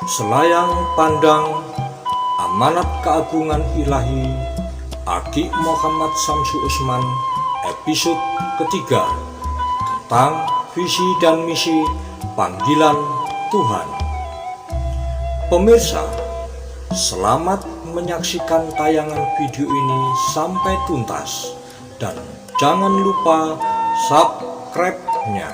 Selayang pandang amanat keagungan ilahi Aki Muhammad Samsu Usman, episode ketiga, tentang visi dan misi panggilan Tuhan. Pemirsa, selamat menyaksikan tayangan video ini sampai tuntas dan jangan lupa subscribe-nya.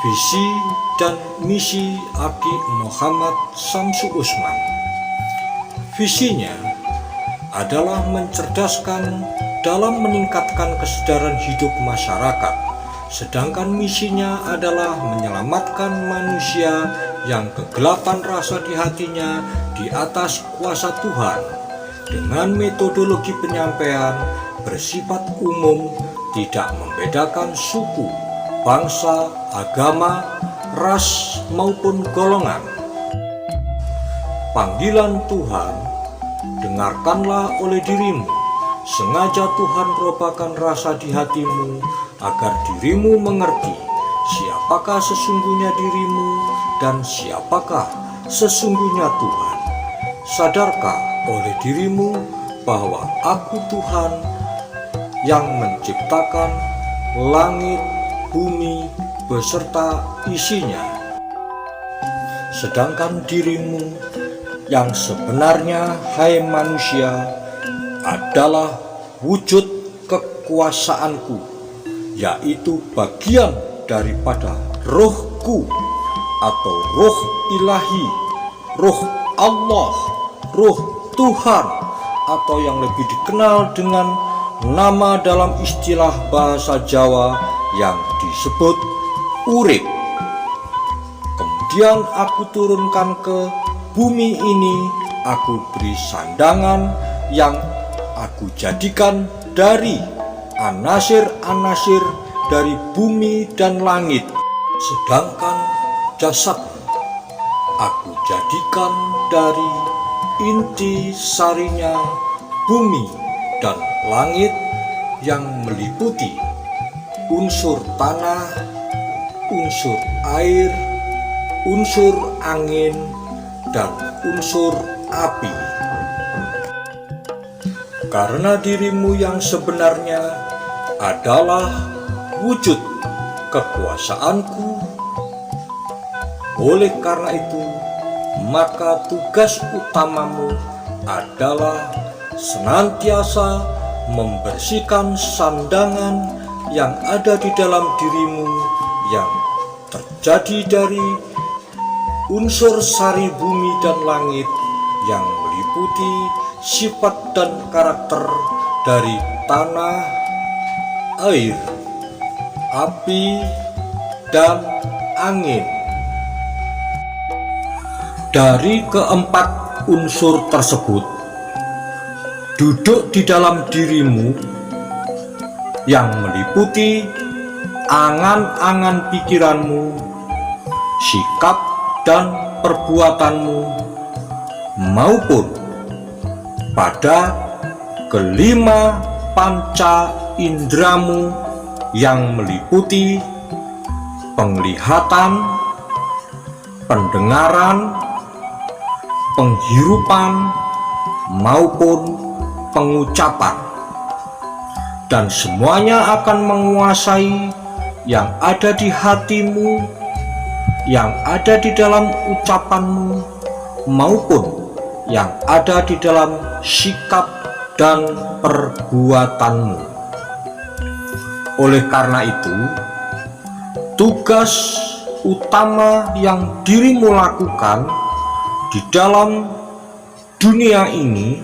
Visi dan misi Aki Muhammad Samsu Usman. Visinya adalah mencerdaskan dalam meningkatkan kesadaran hidup masyarakat, sedangkan misinya adalah menyelamatkan manusia yang kegelapan rasa di hatinya di atas kuasa Tuhan dengan metodologi penyampaian bersifat umum, tidak membedakan suku, bangsa, agama, ras maupun golongan. Panggilan Tuhan, dengarkanlah oleh dirimu. Sengaja Tuhan robakan rasa di hatimu agar dirimu mengerti siapakah sesungguhnya dirimu dan siapakah sesungguhnya Tuhan. Sadarkah oleh dirimu bahwa Aku Tuhan yang menciptakan langit, bumi beserta isinya, sedangkan dirimu yang sebenarnya, hai manusia, adalah wujud kekuasaanku, yaitu bagian daripada rohku atau roh ilahi, roh Allah, roh Tuhan, atau yang lebih dikenal dengan nama dalam istilah bahasa Jawa yang disebut urip. Kemudian aku turunkan ke bumi ini, aku beri sandangan yang aku jadikan dari anasir-anasir dari bumi dan langit, sedangkan jasadmu aku jadikan dari inti sarinya bumi dan langit yang meliputi unsur tanah, unsur air, unsur angin, dan unsur api. Karena dirimu yang sebenarnya adalah wujud kekuasaanku, oleh karena itu maka tugas utamamu adalah senantiasa membersihkan sandangan yang ada di dalam dirimu yang terjadi dari unsur sari bumi dan langit yang meliputi sifat dan karakter dari tanah, air, api, dan angin. Dari keempat unsur tersebut duduk di dalam dirimu yang meliputi angan-angan pikiranmu, sikap dan perbuatanmu, maupun pada kelima panca indramu yang meliputi penglihatan, pendengaran, penghirupan, maupun pengucapan, dan semuanya akan menguasai yang ada di hatimu, yang ada di dalam ucapanmu, maupun yang ada di dalam sikap dan perbuatanmu. Oleh karena itu, tugas utama yang dirimu lakukan di dalam dunia ini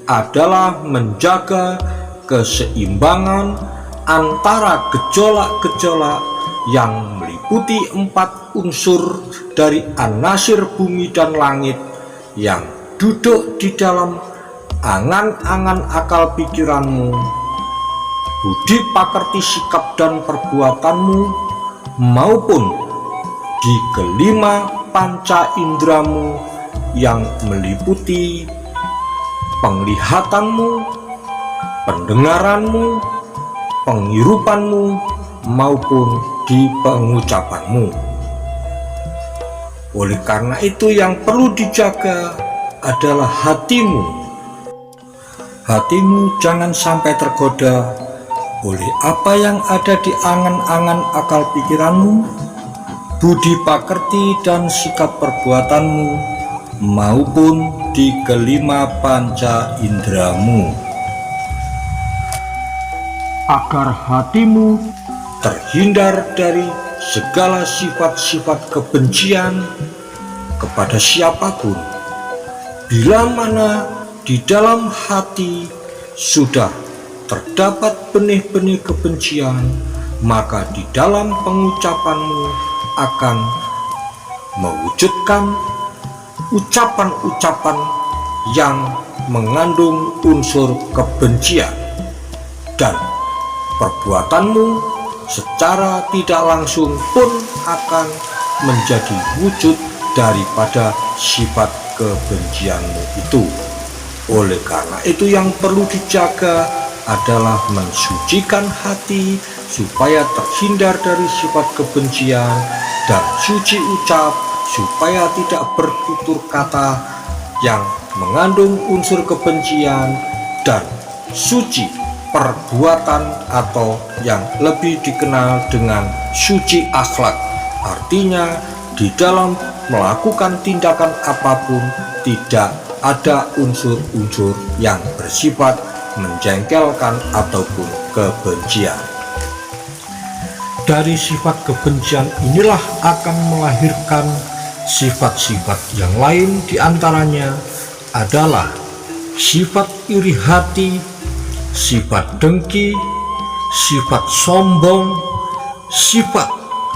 adalah menjaga keseimbangan antara gejolak-gejolak yang meliputi empat unsur dari anasir bumi dan langit yang duduk di dalam angan-angan akal pikiranmu, budi pakerti sikap dan perbuatanmu, maupun di kelima panca indramu yang meliputi penglihatanmu, pendengaranmu, penghirupanmu, maupun di pengucapanmu. Oleh karena itu yang perlu dijaga adalah hatimu. Hatimu jangan sampai tergoda oleh apa yang ada di angan-angan akal pikiranmu, budi pakerti dan sikap perbuatanmu, maupun di kelima panca indramu, agar hatimu terhindar dari segala sifat-sifat kebencian kepada siapapun. Bila mana di dalam hati sudah terdapat benih-benih kebencian, maka di dalam pengucapanmu akan mewujudkan ucapan-ucapan yang mengandung unsur kebencian, dan perbuatanmu secara tidak langsung pun akan menjadi wujud daripada sifat kebencianmu itu. Oleh karena itu yang perlu dijaga adalah mensucikan hati supaya terhindar dari sifat kebencian, dan suci ucap supaya tidak bertutur kata yang mengandung unsur kebencian, dan suci perbuatan atau yang lebih dikenal dengan suci akhlak. Artinya di dalam melakukan tindakan apapun tidak ada unsur-unsur yang bersifat menjengkelkan ataupun kebencian. Dari sifat kebencian inilah akan melahirkan sifat-sifat yang lain, diantaranya adalah sifat iri hati, sifat dengki, sifat sombong, sifat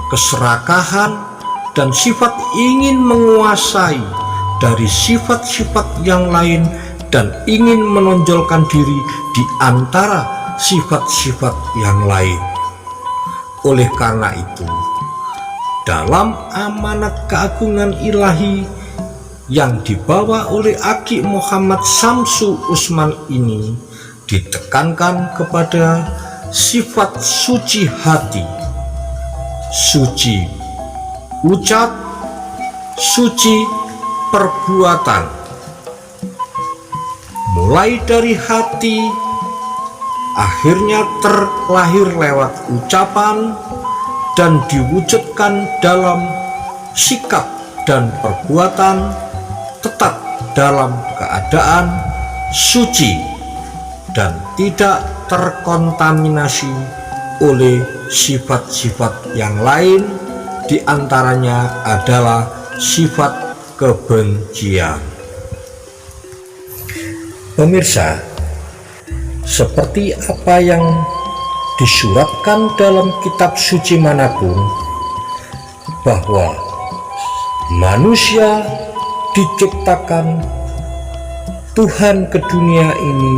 keserakahan, dan sifat ingin menguasai dari sifat-sifat yang lain dan ingin menonjolkan diri di antara sifat-sifat yang lain. Oleh karena itu, dalam amanat keagungan ilahi yang dibawa oleh Aki Muhammad Samsu Usman ini ditekankan kepada sifat suci hati, suci ucap, suci perbuatan. Mulai dari hati, akhirnya terlahir lewat ucapan dan diwujudkan dalam sikap dan perbuatan, tetap dalam keadaan suci dan tidak terkontaminasi oleh sifat-sifat yang lain, diantaranya adalah sifat kebencian. Pemirsa, seperti apa yang disuratkan dalam kitab suci manapun, bahwa manusia diciptakan Tuhan ke dunia ini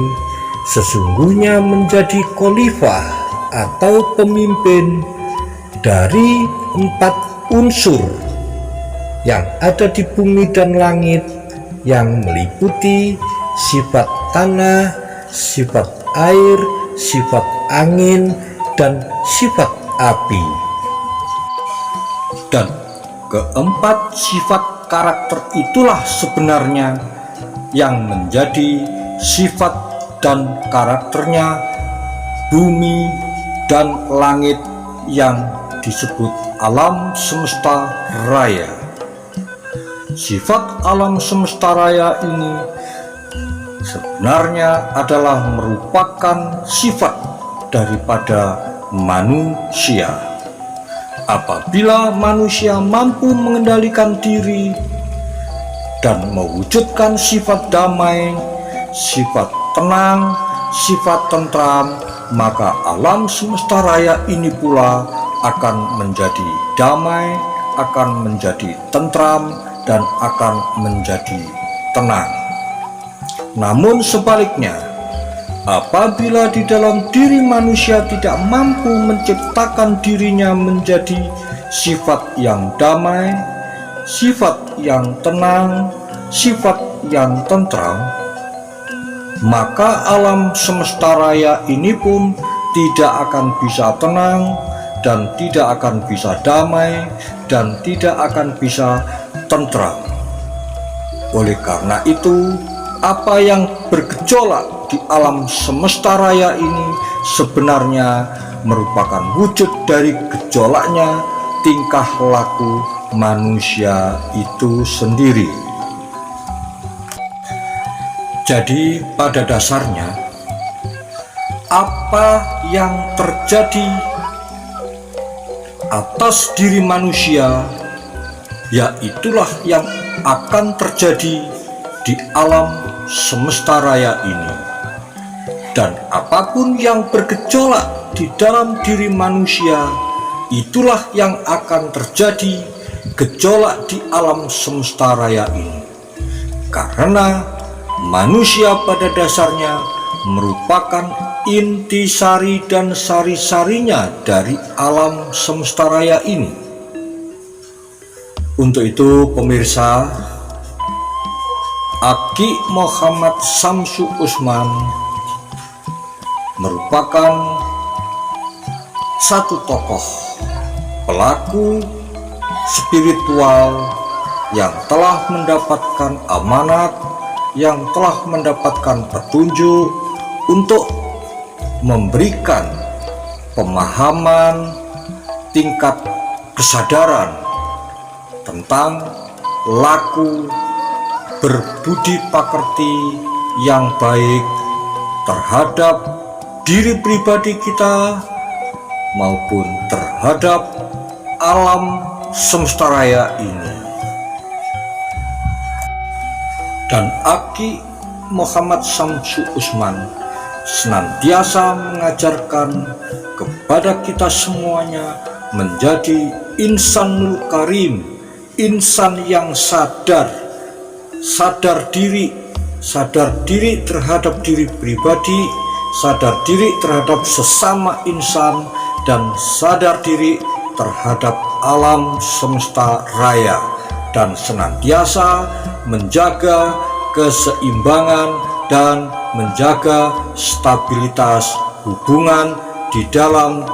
sesungguhnya menjadi khalifah atau pemimpin dari 4 unsur yang ada di bumi dan langit, yang meliputi sifat tanah, sifat air, sifat angin, dan sifat api. Dan keempat sifat karakter itulah sebenarnya yang menjadi sifat dan karakternya bumi dan langit yang disebut alam semesta raya. Sifat alam semesta raya ini sebenarnya adalah merupakan sifat daripada manusia. Apabila manusia mampu mengendalikan diri dan mewujudkan sifat damai, sifat tenang, sifat tentram, maka alam semesta raya ini pula akan menjadi damai, akan menjadi tentram, dan akan menjadi tenang. Namun sebaliknya, apabila di dalam diri manusia tidak mampu menciptakan dirinya menjadi sifat yang damai, sifat yang tenang, sifat yang tentram, maka alam semesta raya ini pun tidak akan bisa tenang, dan tidak akan bisa damai dan tidak akan bisa tentram. Oleh karena itu, apa yang bergejolak di alam semesta raya ini sebenarnya merupakan wujud dari gejolaknya tingkah laku manusia itu sendiri. Jadi pada dasarnya, apa yang terjadi atas diri manusia, ya itulah yang akan terjadi di alam semesta raya ini. Dan apapun yang bergejolak di dalam diri manusia, itulah yang akan terjadi gejolak di alam semesta raya ini. Karena manusia pada dasarnya merupakan intisari dan sari-sarinya dari alam semesta raya ini. Untuk itu pemirsa, Aki Muhammad Samsu Usman merupakan satu tokoh pelaku spiritual yang telah mendapatkan amanat, yang telah mendapatkan petunjuk untuk memberikan pemahaman tingkat kesadaran tentang laku berbudi pekerti yang baik terhadap diri pribadi kita maupun terhadap alam semesta raya ini. Dan Aki Muhammad Samsu Usman senantiasa mengajarkan kepada kita semuanya menjadi insanul karim, insan yang sadar diri terhadap diri pribadi, sadar diri terhadap sesama insan, dan sadar diri terhadap alam semesta raya, dan senantiasa menjaga keseimbangan dan menjaga stabilitas hubungan di dalam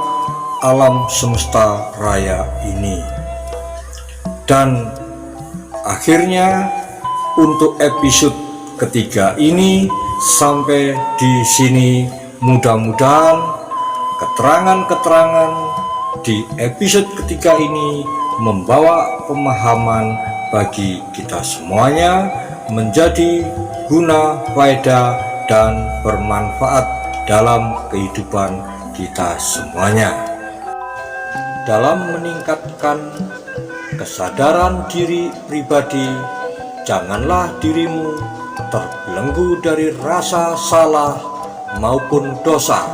alam semesta raya ini. Dan akhirnya untuk episode ketiga ini sampai di sini, mudah-mudahan keterangan-keterangan di episode ketiga ini membawa pemahaman bagi kita semuanya, menjadi guna, faedah, dan bermanfaat dalam kehidupan kita semuanya. Dalam meningkatkan kesadaran diri pribadi, janganlah dirimu terbelenggu dari rasa salah maupun dosa.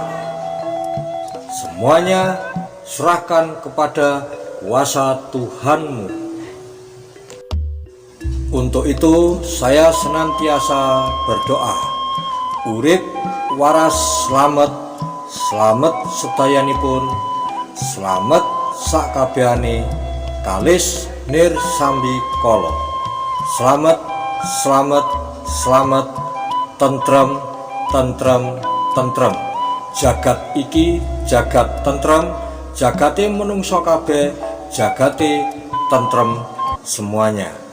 Semuanya serahkan kepada kuasa Tuhanmu. Untuk itu saya senantiasa berdoa, urip waras slamet, slamet sedayanipun, slamet sakabehane, kalis nir sambi kala. Slamet, slamet, slamet, tentrem, tentrem, tentrem. Jagat iki jagat tentrem, jagate menungso kabeh, jagate tentrem semuanya.